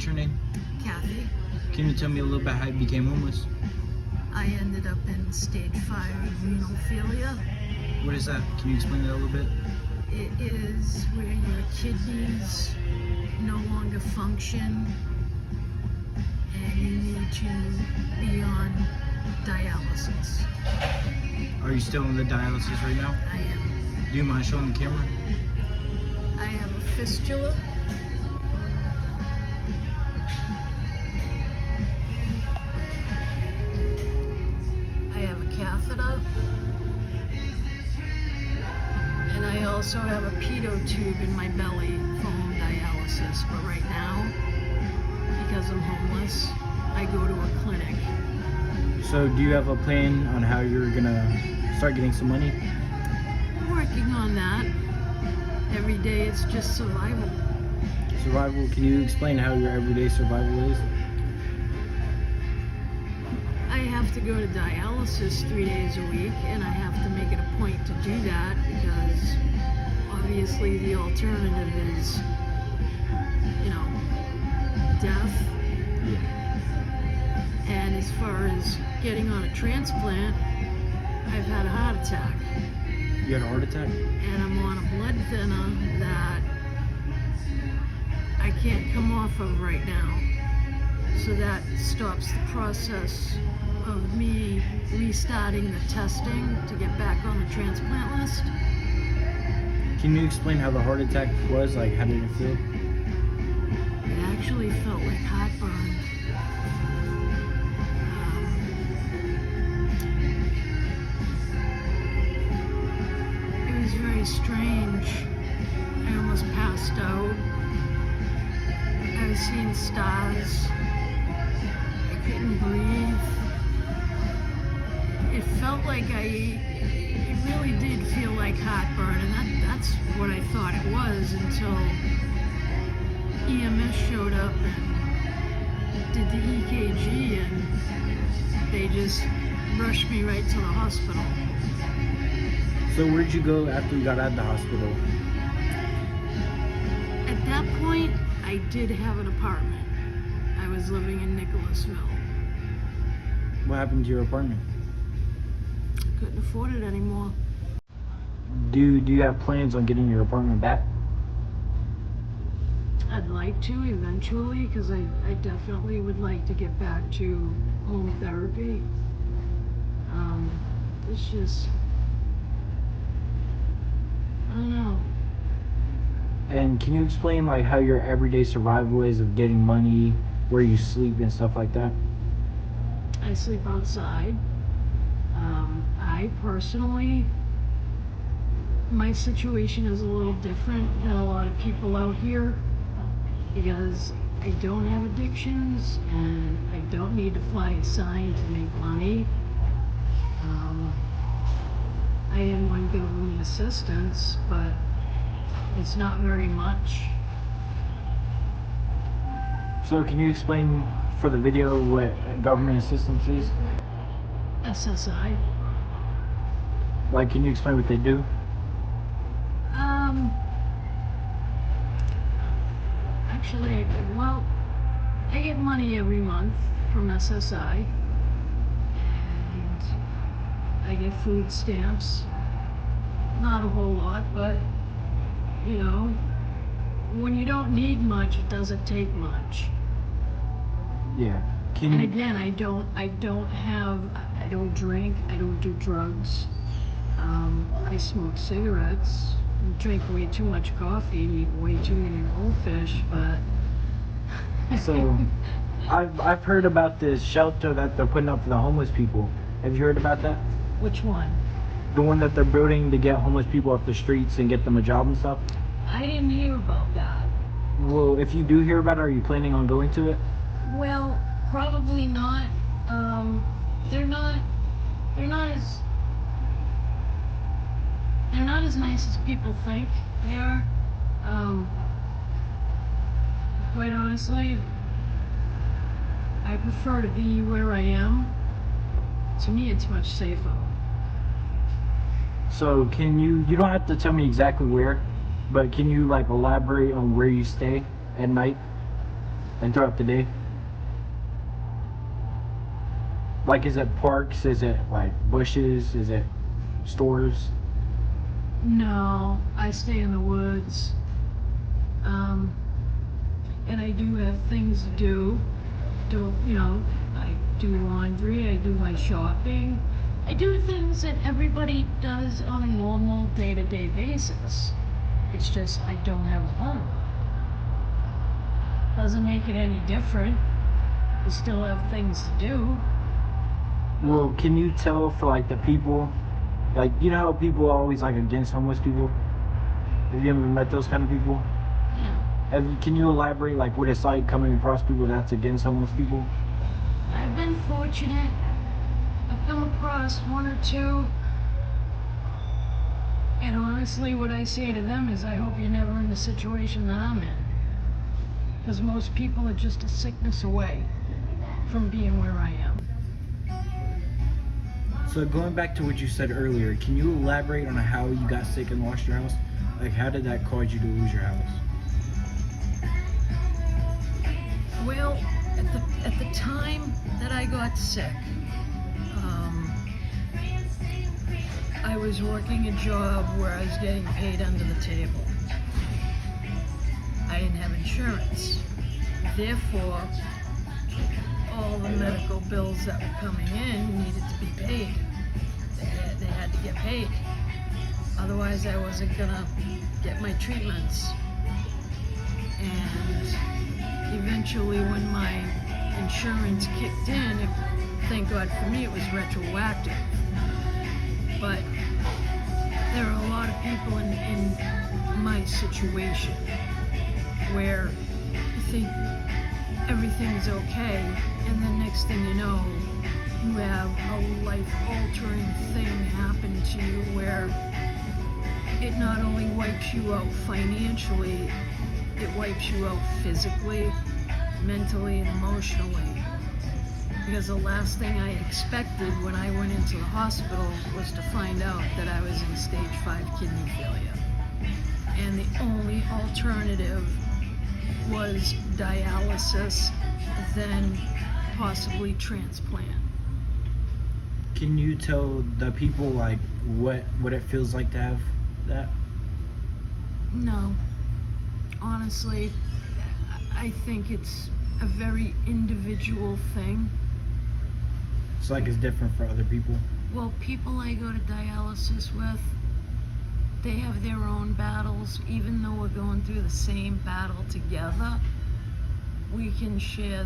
what's your name? Kathy. Can you tell me a little bit how you became homeless? I ended up in stage 5 renal failure. What is that? Can you explain that a little bit? It is where your kidneys no longer function and you need to be on dialysis. Are you still in the dialysis right now? I am. Do you mind showing the camera? I have a fistula. I have a catheter. And I also have a pedo tube in my belly for home dialysis. But right now, because I'm homeless, I go to a clinic. So do you have a plan on how you're gonna start getting some money? Working on that. Every day it's just survival. Survival, can you explain how your everyday survival is? I have to go to dialysis 3 days a week, and I have to make it a point to do that because obviously the alternative is, death. Yeah. And as far as getting on a transplant, I've had a heart attack. You had a heart attack? And I'm on a blood thinner that I can't come off of right now. So that stops the process of me restarting the testing to get back on the transplant list. Can you explain how the heart attack was? Like, how did it feel? It actually felt like heartburn. It was very strange. I almost passed out. I was seeing stars. I couldn't breathe. It felt like it really did feel like heartburn, and that's what I thought it was until EMS showed up and did the EKG, and they just rushed me right to the hospital. So where'd you go after you got out of the hospital? At that point, I did have an apartment. I was living in Nicholasville. What happened to your apartment? Couldn't afford it anymore. Do you have plans on getting your apartment back? I'd like to eventually, because I definitely would like to get back to home therapy. It's just, I don't know. And can you explain like how your everyday survival is of getting money, where you sleep and stuff like that? I sleep outside. I personally, my situation is a little different than a lot of people out here because I don't have addictions and I don't need to fly a sign to make money. I am on government assistance, but it's not very much. So can you explain for the video what government assistance is? SSI. Like, can you explain what they do? Actually, well, I get money every month from SSI, and I get food stamps. Not a whole lot, but, when you don't need much, it doesn't take much. Yeah. And again, I don't drink, I don't do drugs. I smoke cigarettes, drink way too much coffee, and eat way too many goldfish, but... So, I've heard about this shelter that they're putting up for the homeless people. Have you heard about that? Which one? The one that they're building to get homeless people off the streets and get them a job and stuff? I didn't hear about that. Well, if you do hear about it, are you planning on going to it? Well, probably not. They're not as nice as people think they are. Quite honestly, I prefer to be where I am. To me, it's much safer. So you don't have to tell me exactly where, but can you like elaborate on where you stay at night? And throughout the day? Like, is it parks? Is it like bushes? Is it stores? No, I stay in the woods. And I do have things to do. I do laundry, I do my shopping. I do things that everybody does on a normal day-to-day basis. It's just I don't have a home. Doesn't make it any different. I still have things to do. Well, can you tell for like the people, like, you know how people are always like against homeless people? Have you ever met those kind of people? Yeah. Can you elaborate like what it's like coming across people that's against homeless people? I've been fortunate. I've come across one or two. And honestly, what I say to them is I hope you're never in the situation that I'm in. Because most people are just a sickness away from being where I am. So going back to what you said earlier, can you elaborate on how you got sick and lost your house? Like, how did that cause you to lose your house? Well, at the time that I got sick, I was working a job where I was getting paid under the table. I didn't have insurance. Therefore, all the medical bills that were coming in needed to be paid. They had to get paid. Otherwise, I wasn't gonna get my treatments. And eventually, when my insurance kicked in, thank God for me, it was retroactive. But there are a lot of people in my situation where you think everything's okay, and the next thing you know, you have a life-altering thing happen to you where it not only wipes you out financially, it wipes you out physically, mentally, and emotionally. Because the last thing I expected when I went into the hospital was to find out that I was in stage 5 kidney failure. And the only alternative was dialysis, then possibly transplant. Can you tell the people like what it feels like to have that? No. Honestly, I think it's a very individual thing. It's like it's different for other people. Well, people I go to dialysis with, they have their own battles. Even though we're going through the same battle together, we can share